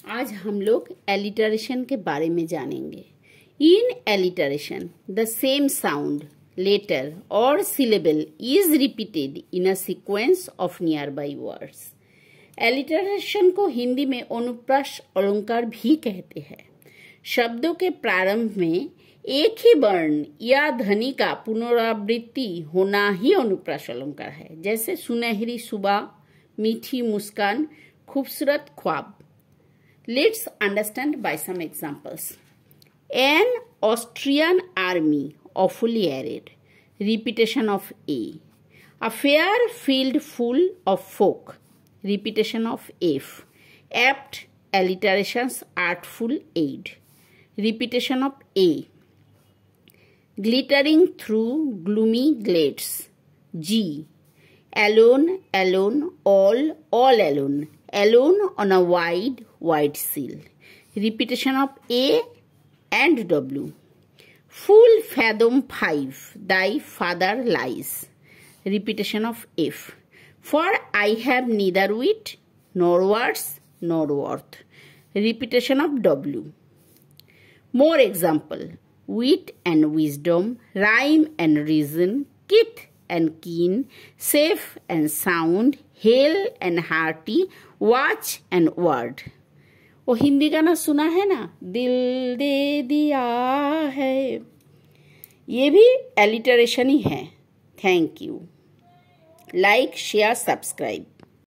आज हम लोग एलिटरेशन के बारे में जानेंगे। In alliteration the same sound, letter और syllable is repeated in a sequence of nearby words. Alliteration को हिंदी में अनुप्रास अलंकार भी कहते हैं। शब्दों के प्रारंभ में एक ही वर्ण या ध्वनि का पुनरावृत्ति होना ही अनुप्रास अलंकार है। जैसे सुनहरी सुबह, मीठी मुस्कान, खूबसूरत ख्वाब। Let's understand by some examples. An Austrian army awfully arrayed. Repetition of A. A fair field full of folk. Repetition of F. Apt alliterations, artful aid. Repetition of A. Glittering through gloomy glades. G. Alone, alone, all alone. Alone on a wide seal. Repetition of A and W. Full fathom 5, thy father lies. Repetition of F. For I have neither wit, nor words, nor worth. Repetition of W. More example. Wit and wisdom, rhyme and reason, kith and keen, safe and sound, hale and hearty, watch and word. वो हिंदी गाना सुना है ना, दिल दे दिया है, ये भी एलिटरेशन ही है। Thank you. Like, share, subscribe.